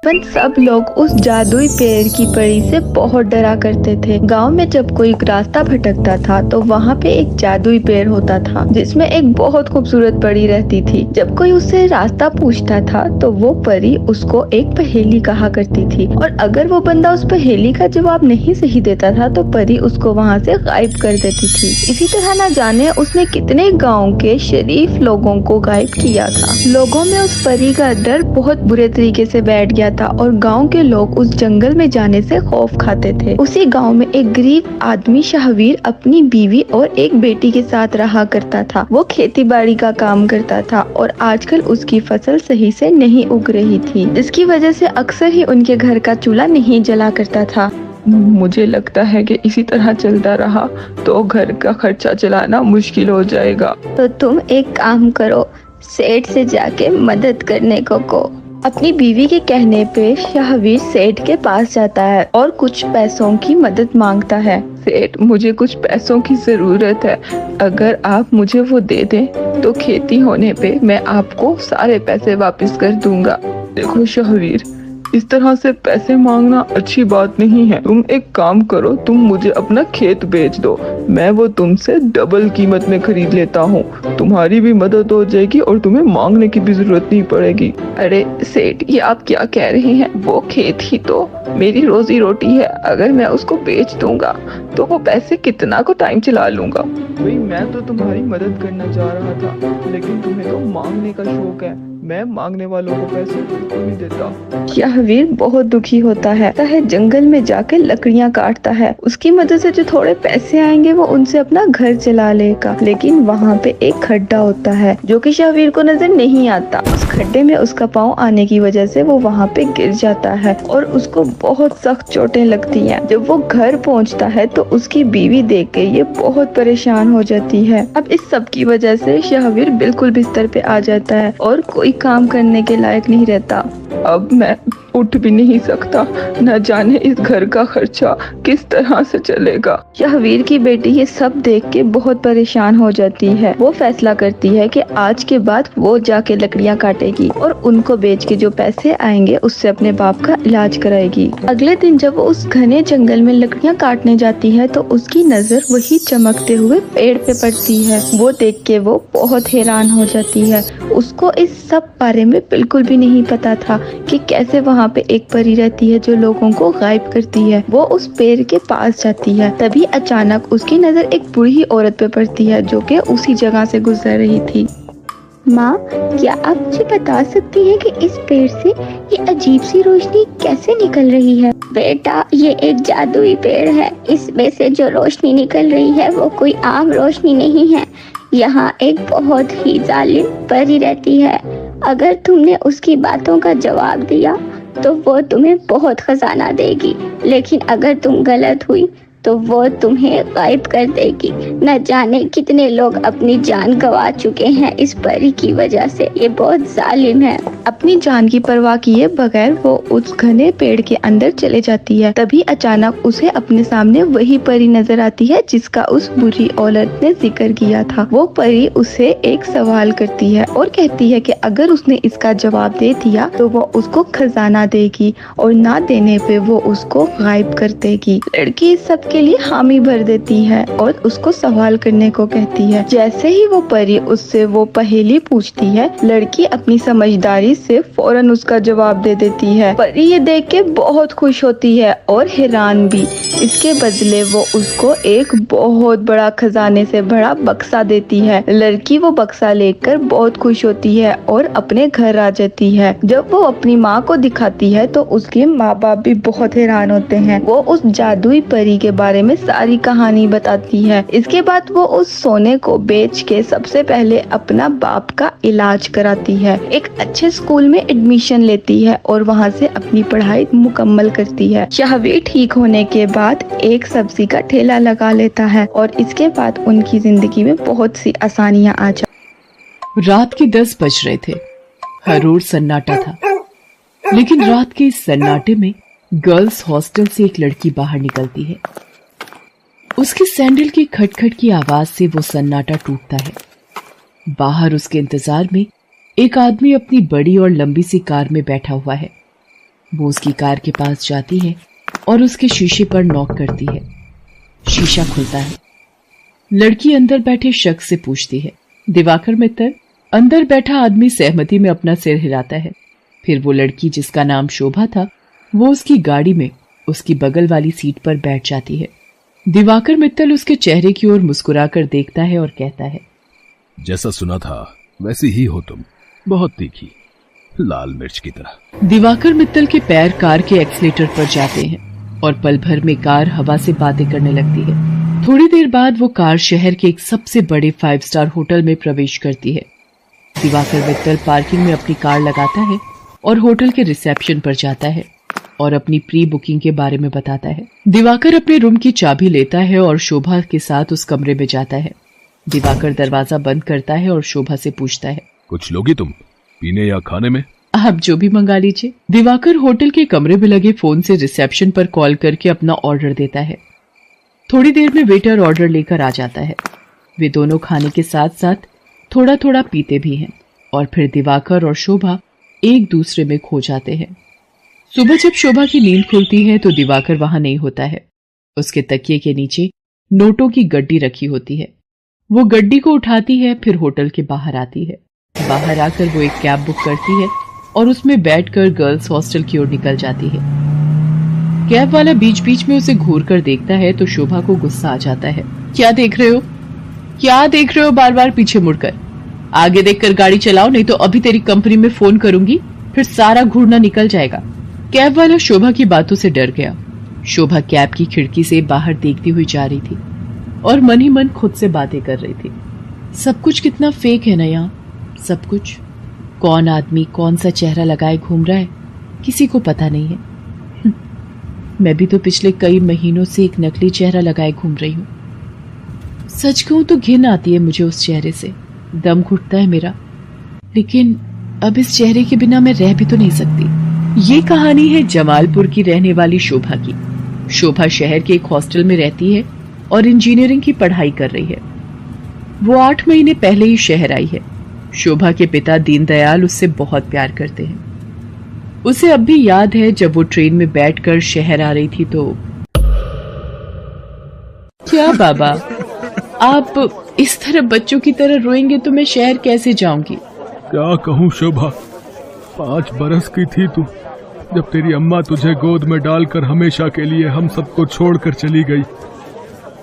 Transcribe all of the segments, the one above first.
बचपन सब लोग उस जादुई पेड़ की परी से बहुत डरा करते थे। गांव में जब कोई रास्ता भटकता था तो वहाँ पे एक जादुई पेड़ होता था जिसमें एक बहुत खूबसूरत परी रहती थी। जब कोई उससे रास्ता पूछता था तो वो परी उसको एक पहेली कहा करती थी और अगर वो बंदा उस पहेली का जवाब नहीं सही देता था तो परी उसको वहाँ से गायब कर देती थी। इसी तरह न जाने उसने कितने गाँव के शरीफ लोगों को गायब किया था। लोगों में उस परी का डर बहुत बुरे तरीके से बैठ गया था और गांव के लोग उस जंगल में जाने से खौफ खाते थे। उसी गांव में एक गरीब आदमी शाहवीर अपनी बीवी और एक बेटी के साथ रहा करता था। वो खेती बाड़ी का काम करता था और आजकल उसकी फसल सही से नहीं उग रही थी, जिसकी वजह से अक्सर ही उनके घर का चूल्हा नहीं जला करता था। मुझे लगता है कि इसी तरह चलता रहा तो घर का खर्चा चलाना मुश्किल हो जाएगा। तो तुम एक काम करो, सेठ से जाके मदद करने को कहो। अपनी बीवी के कहने पे शाहवीर सेठ के पास जाता है और कुछ पैसों की मदद मांगता है। सेठ, मुझे कुछ पैसों की जरूरत है। अगर आप मुझे वो दे दें तो खेती होने पे मैं आपको सारे पैसे वापस कर दूंगा। देखो शाहवीर, इस तरह से पैसे मांगना अच्छी बात नहीं है। तुम एक काम करो, तुम मुझे अपना खेत बेच दो, मैं वो तुमसे डबल कीमत में खरीद लेता हूँ। तुम्हारी भी मदद हो जाएगी और तुम्हें मांगने की भी जरूरत नहीं पड़ेगी। अरे सेठ, ये आप क्या कह रहे हैं? वो खेत ही तो मेरी रोजी रोटी है। अगर मैं उसको बेच दूंगा तो वो पैसे कितना को टाइम चला लूंगा। भाई, मैं तो तुम्हारी मदद करना चाह रहा था, लेकिन तुम्हें तो मांगने का शौक है। मैं मांगने वालों को पैसे बिल्कुल नहीं देता। शाहवीर बहुत दुखी होता है जंगल में जाके लकड़ियां काटता है। उसकी मदद से जो थोड़े पैसे आएंगे वो उनसे अपना घर चला लेगा। लेकिन वहाँ पे एक खड्डा होता है जो कि शाहवीर को नजर नहीं आता। उस खड्डे में उसका पाँव आने की वजह से वो वहाँ पे गिर जाता है और उसको बहुत सख्त चोटें लगती हैं। जब वो घर पहुँचता है तो उसकी बीवी देख के ये बहुत परेशान हो जाती है। अब इस सब की वजह से शाहवीर बिल्कुल बिस्तर पे आ जाता है और कोई काम करने के लायक नहीं रहता। अब मैं उठ भी नहीं सकता, न जाने इस घर का खर्चा किस तरह से चलेगा। शाहवीर की बेटी ये सब देख के बहुत परेशान हो जाती है। वो फैसला करती है कि आज के बाद वो जाके लकड़ियां काटेगी और उनको बेच के जो पैसे आएंगे उससे अपने बाप का इलाज कराएगी। अगले दिन जब वो उस घने जंगल में लकड़ियां काटने जाती है तो उसकी नजर वही चमकते हुए पेड़ पे पड़ती है। वो देख के वो बहुत हैरान हो जाती है। उसको इस सब बारे में बिल्कुल भी नहीं पता था कि कैसे वहाँ पे एक परी रहती है जो लोगों को गायब करती है। वो उस पेड़ के पास जाती है, तभी अचानक उसकी नजर एक बूढ़ी औरत पे पड़ती है जो कि उसी जगह से गुजर रही थी। माँ, क्या आप मुझे बता सकती हैं कि इस पेड़ से ये अजीब सी रोशनी कैसे निकल रही है? बेटा, ये एक जादुई पेड़ है। इसमें से जो रोशनी निकल रही है वो कोई आम रोशनी नहीं है। यहाँ एक बहुत ही जालिम परी रहती है। अगर तुमने उसकी बातों का जवाब दिया तो वो तुम्हें बहुत खजाना देगी, लेकिन अगर तुम गलत हुई तो वो तुम्हें गायब कर देगी। न जाने कितने लोग अपनी जान गंवा चुके हैं इस परी की वजह से। ये बहुत जालिम है। अपनी जान की परवाह किए बगैर वो उस घने पेड़ के अंदर चले जाती है। तभी अचानक उसे अपने सामने वही परी नजर आती है जिसका उस बुरी औरत ने जिक्र किया था। वो परी उसे एक सवाल करती है और कहती है कि अगर उसने इसका जवाब दे दिया तो वो उसको खजाना देगी और ना देने पे वो उसको गायब कर देगी। लड़की इस सब के लिए हामी भर देती है और उसको सवाल करने को कहती है। जैसे ही वो परी उससे वो पहेली पूछती है, लड़की अपनी समझदारी से फौरन उसका जवाब दे देती है। परी ये देख के बहुत खुश होती है और हैरान भी। इसके बदले वो उसको एक बहुत बड़ा खजाने से भरा बक्सा देती है। लड़की वो बक्सा लेकर बहुत खुश होती है और अपने घर आ जाती है। जब वो अपनी माँ को दिखाती है तो उसके माँ बाप भी बहुत हैरान होते हैं। वो उस जादुई परी के बारे में सारी कहानी बताती है। इसके बाद वो उस सोने को बेच के सबसे पहले अपना बाप का इलाज कराती है, एक अच्छे स्कूल में एडमिशन लेती है और वहाँ से अपनी पढ़ाई मुकम्मल करती है। शाहवीर ठीक होने के बाद एक सब्जी का ठेला लगा लेता है और इसके बाद उनकी जिंदगी में बहुत सी आसानियाँ आ जाती। रात के 10 बज रहे थे। हर रोज सन्नाटा था, लेकिन रात के इस सन्नाटे में गर्ल्स हॉस्टल से एक लड़की बाहर निकलती है। उसके सैंडल की खटखट की आवाज से वो सन्नाटा टूटता है। बाहर उसके इंतजार में एक आदमी अपनी बड़ी और लंबी सी कार में बैठा हुआ है। वो उसकी कार के पास जाती है और उसके शीशे पर नॉक करती है। शीशा खुलता है। लड़की अंदर बैठे शख्स से पूछती है। दिवाकर मित्तल। अंदर बैठा आदमी सहमति में अपना सिर हिलाता है। फिर वो लड़की जिसका नाम शोभा था, वो उसकी गाड़ी में उसकी बगल वाली सीट पर बैठ जाती है। दिवाकर मित्तल उसके चेहरे की ओर मुस्कुराकर देखता है और कहता है, जैसा सुना था वैसी ही हो तुम, बहुत तीखी, लाल मिर्च की तरह। दिवाकर मित्तल के पैर कार के एक्सीलेटर पर जाते हैं और पल भर में कार हवा से बातें करने लगती है। थोड़ी देर बाद वो कार शहर के एक सबसे बड़े 5 स्टार होटल में प्रवेश करती है। दिवाकर मित्तल पार्किंग में अपनी कार लगाता है और होटल के रिसेप्शन पर जाता है और अपनी प्री बुकिंग के बारे में बताता है। दिवाकर अपने रूम की चाबी लेता है और शोभा के साथ उस कमरे में जाता है। दिवाकर दरवाजा बंद करता है और शोभा से पूछता है, कुछ लोगी तुम, पीने या खाने में? आप जो भी मंगा लीजिए। दिवाकर होटल के कमरे में लगे फोन से रिसेप्शन पर कॉल करके अपना ऑर्डर देता है। थोड़ी देर में वेटर ऑर्डर लेकर आ जाता है। वे दोनों खाने के साथ साथ थोड़ा थोड़ा पीते भी हैं और फिर दिवाकर और शोभा एक दूसरे में खो जाते हैं। सुबह जब शोभा की नींद खुलती है तो दिवाकर वहां नहीं होता है। उसके तकिए के नीचे नोटों की गड्डी रखी होती है। वो गड्डी को उठाती है, फिर होटल के बाहर आती है। बाहर आकर वो एक कैब बुक करती है और उसमें बैठकर गर्ल्स हॉस्टल की ओर निकल जाती है। कैब वाला बीच बीच में उसे घूर कर देखता है तो शोभा को गुस्सा आ जाता है। क्या देख रहे हो? क्या देख रहे हो बार बार पीछे मुड़कर? आगे देखकर गाड़ी चलाओ, नहीं तो अभी तेरी कंपनी में फोन करूंगी, फिर सारा घूरना निकल जाएगा। कैब वाला शोभा की बातों से डर गया। शोभा कैब की खिड़की से बाहर देखती हुई जा रही थी और मन ही मन खुद से बातें कर रही थी। सब कुछ कितना फेक है ना यहाँ, सब कुछ। कौन आदमी कौन सा चेहरा लगाए घूम रहा है, किसी को पता नहीं है। मैं भी तो पिछले कई महीनों से एक नकली चेहरा लगाए घूम रही हूँ। सच कहूं तो घिन आती है मुझे उस चेहरे से, दम घुटता है मेरा। लेकिन अब इस चेहरे के बिना मैं रह भी तो नहीं सकती। ये कहानी है जमालपुर की रहने वाली शोभा की। शोभा शहर के एक हॉस्टल में रहती है और इंजीनियरिंग की पढ़ाई कर रही है। वो 8 महीने पहले ही शहर आई है। शोभा के पिता दीनदयाल उससे बहुत प्यार करते हैं। उसे अब भी याद है जब वो ट्रेन में बैठकर शहर आ रही थी तो। क्या बाबा, आप इस तरह बच्चों की तरह रोएंगे तो मैं शहर कैसे जाऊंगी? क्या कहूँ शोभा, 5 बरस की थी तू जब तेरी अम्मा तुझे गोद में डालकर हमेशा के लिए हम सबको छोड़कर चली गई।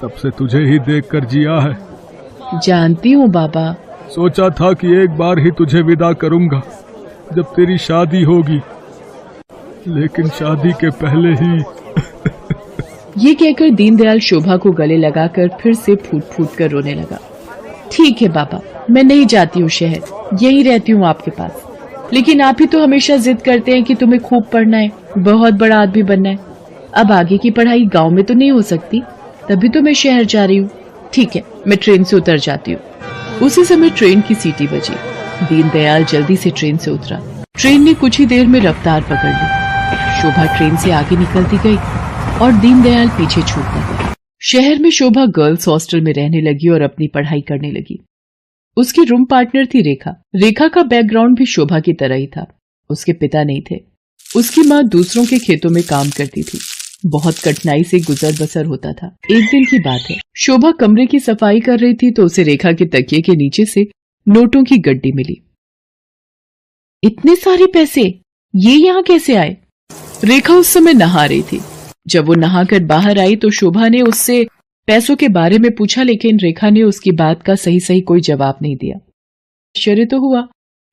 तब से तुझे ही देखकर जिया है। जानती हूँ बाबा। सोचा था कि एक बार ही तुझे विदा करूंगा जब तेरी शादी होगी, लेकिन शादी के पहले ही। ये कहकर दीनदयाल शोभा को गले लगाकर फिर से फूट फूट कर रोने लगा। ठीक है बाबा, मैं नहीं जाती हूँ शहर, यही रहती हूँ आपके पास। लेकिन आप ही तो हमेशा जिद करते हैं कि तुम्हें खूब पढ़ना है, बहुत बड़ा आदमी बनना है। अब आगे की पढ़ाई गांव में तो नहीं हो सकती, तभी तो मैं शहर जा रही हूँ। ठीक है, मैं ट्रेन से उतर जाती हूँ। उसी समय ट्रेन की सीटी बजी। दीनदयाल जल्दी से ट्रेन से उतरा। ट्रेन ने कुछ ही देर में रफ्तार पकड़ ली। शोभा ट्रेन से आगे निकलती गई और दीनदयाल पीछे छूटता गया। शहर में शोभा गर्ल्स हॉस्टल में रहने लगी और अपनी पढ़ाई करने लगी। उसकी रूम पार्टनर थी रेखा। रेखा का बैकग्राउंड भी शोभा की तरह ही था। उसके पिता नहीं थे। उसकी माँ दूसरों के खेतों में काम करती थी। बहुत कठिनाई से गुजर बसर होता था। एक दिन की बात है, शोभा कमरे की सफाई कर रही थी तो उसे रेखा के तकिए के नीचे से नोटों की गड्डी मिली। इतने सारे पैसे, ये यहाँ कैसे आए? रेखा उस समय नहा रही थी। जब वो नहाकर बाहर आई तो शोभा ने उससे पैसों के बारे में पूछा, लेकिन रेखा ने उसकी बात का सही सही कोई जवाब नहीं दिया। आश्चर्य तो हुआ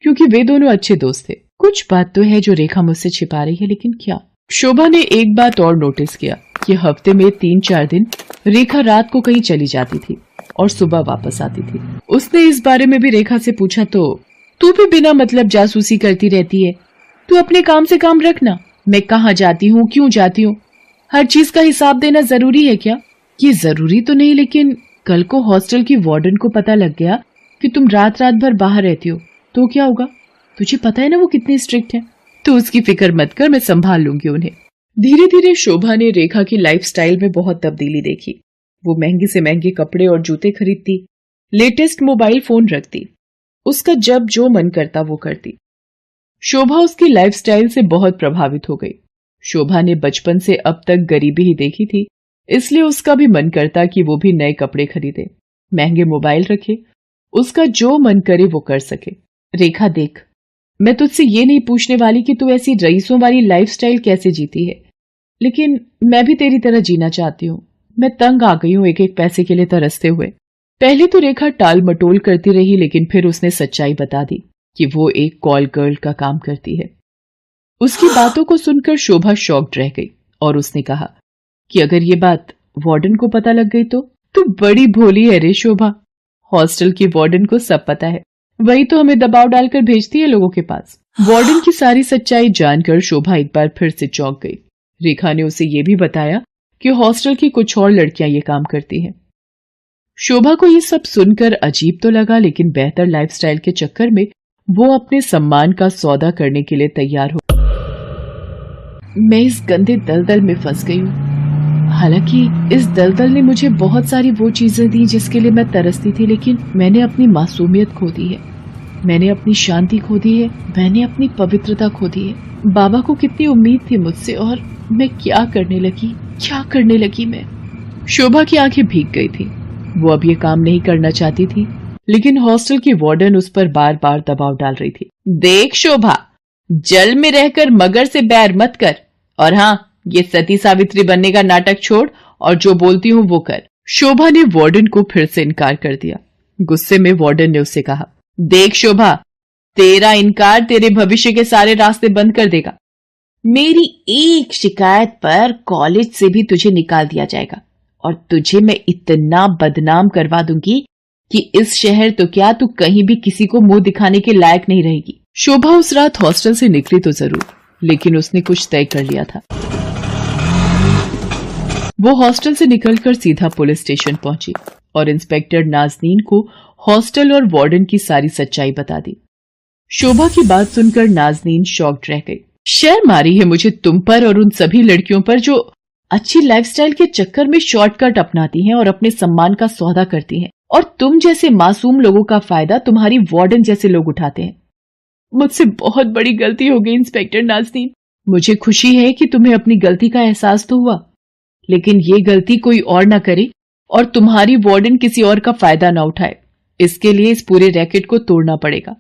क्योंकि वे दोनों अच्छे दोस्त थे। कुछ बात तो है जो रेखा मुझसे छिपा रही है, लेकिन क्या? शोभा ने एक बात और नोटिस किया कि हफ्ते में 3-4 दिन रेखा रात को कहीं चली जाती थी और सुबह वापस आती थी। उसने इस बारे में भी रेखा से पूछा तो तू भी बिना मतलब जासूसी करती रहती है, तू अपने काम से काम रखना। मैं कहाँ जाती हूँ, क्यों जाती हूँ, हर चीज का हिसाब देना जरूरी है क्या? ये जरूरी तो नहीं, लेकिन कल को हॉस्टल की वार्डन को पता लग गया कि तुम रात रात भर बाहर रहती हो तो क्या होगा? तुझे पता है ना वो कितनी स्ट्रिक्ट है। तो उसकी फिक्र मत कर, मैं संभाल लूंगी उन्हें। धीरे धीरे शोभा ने रेखा की लाइफस्टाइल में बहुत तब्दीली देखी। वो महंगे से महंगे कपड़े और जूते खरीदती, लेटेस्ट मोबाइल फोन रखती, उसका जब जो मन करता वो करती। शोभा उसकी लाइफस्टाइल से बहुत प्रभावित हो गई। शोभा ने बचपन से अब तक गरीबी ही देखी थी, इसलिए उसका भी मन करता कि वो भी नए कपड़े खरीदे, महंगे मोबाइल रखे, उसका जो मन करे वो कर सके। रेखा देख, मैं तुझसे ये नहीं पूछने वाली कि तू ऐसी रईसों वाली लाइफस्टाइल कैसे जीती है, लेकिन मैं भी तेरी तरह जीना चाहती हूँ। मैं तंग आ गई हूँ एक एक पैसे के लिए तरसते हुए। पहले तो रेखा टाल मटोल करती रही, लेकिन फिर उसने सच्चाई बता दी कि वो एक कॉल गर्ल का काम करती है। उसकी बातों को सुनकर शोभा शॉक्ड रह गई और उसने कहा कि अगर ये बात वार्डन को पता लग गई तो? तू बड़ी भोली है रे शोभा। हॉस्टल की वार्डन को सब पता है, वही तो हमें दबाव डालकर भेजती है लोगों के पास। वार्डन की सारी सच्चाई जानकर शोभा एक बार फिर से चौंक गई। रेखा ने उसे ये भी बताया कि हॉस्टल की कुछ और लड़कियां ये काम करती हैं। शोभा को ये सब सुनकर अजीब तो लगा, लेकिन बेहतर लाइफस्टाइल के चक्कर में वो अपने सम्मान का सौदा करने के लिए तैयार हो। मैं इस गंदे दलदल में फंस गई हूँ। हालांकि इस दलदल ने मुझे बहुत सारी वो चीजें दी जिसके लिए मैं तरसती थी, लेकिन मैंने अपनी मासूमियत खो दी है, मैंने अपनी शांति खो दी है, मैंने अपनी पवित्रता खो दी है। बाबा को कितनी उम्मीद थी मुझसे, और मैं क्या करने लगी मैं। शोभा की आंखें भीग गई थी। वो अब ये काम नहीं करना चाहती थी, लेकिन हॉस्टल की वार्डन उस पर बार बार दबाव डाल रही थी। देख शोभा, जल में रहकर मगर से बैर मत कर, और हाँ, ये सती सावित्री बनने का नाटक छोड़ और जो बोलती हूँ वो कर। शोभा ने वार्डन को फिर से इनकार कर दिया। गुस्से में वार्डन ने उससे कहा, देख शोभा, तेरा इनकार तेरे भविष्य के सारे रास्ते बंद कर देगा। मेरी एक शिकायत पर कॉलेज से भी तुझे निकाल दिया जाएगा, और तुझे मैं इतना बदनाम करवा दूंगी कि इस शहर तो क्या, तू कहीं भी किसी को मुंह दिखाने के लायक नहीं रहेगी। शोभा उस रात हॉस्टल से निकली तो जरूर, लेकिन उसने कुछ तय कर लिया था। वो हॉस्टल से निकलकर सीधा पुलिस स्टेशन पहुंची और इंस्पेक्टर नाज़नीन को हॉस्टल और वार्डन की सारी सच्चाई बता दी। शोभा की बात सुनकर नाज़नीन शॉक्ड रह गई। शर्म आ रही है मुझे तुम पर और उन सभी लड़कियों पर जो अच्छी लाइफस्टाइल के चक्कर में शॉर्टकट अपनाती हैं और अपने सम्मान का सौदा करती हैं, और तुम जैसे मासूम लोगों का फायदा तुम्हारी वार्डन जैसे लोग उठाते हैं। मुझसे बहुत बड़ी गलती हो गई इंस्पेक्टर नाज़नीन। मुझे खुशी है कि तुम्हें अपनी गलती का एहसास तो हुआ, लेकिन ये गलती कोई और ना करे और तुम्हारी वार्डन किसी और का फायदा ना उठाए। इसके लिए इस पूरे रैकेट को तोड़ना पड़ेगा।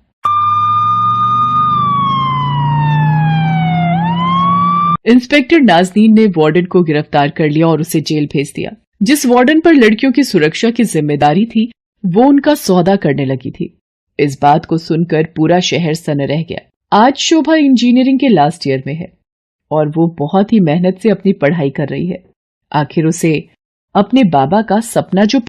इंस्पेक्टर नाज़नीन ने वार्डन को गिरफ्तार कर लिया और उसे जेल भेज दिया। जिस वार्डन पर लड़कियों की सुरक्षा की जिम्मेदारी थी, वो उनका सौदा करने लगी थी। इस बात को सुनकर पूरा शहर सन रह गया। आज शोभा इंजीनियरिंग के लास्ट ईयर में है और वो बहुत ही मेहनत से अपनी पढ़ाई कर रही है। आखिर उसे अपने बाबा का सपना जो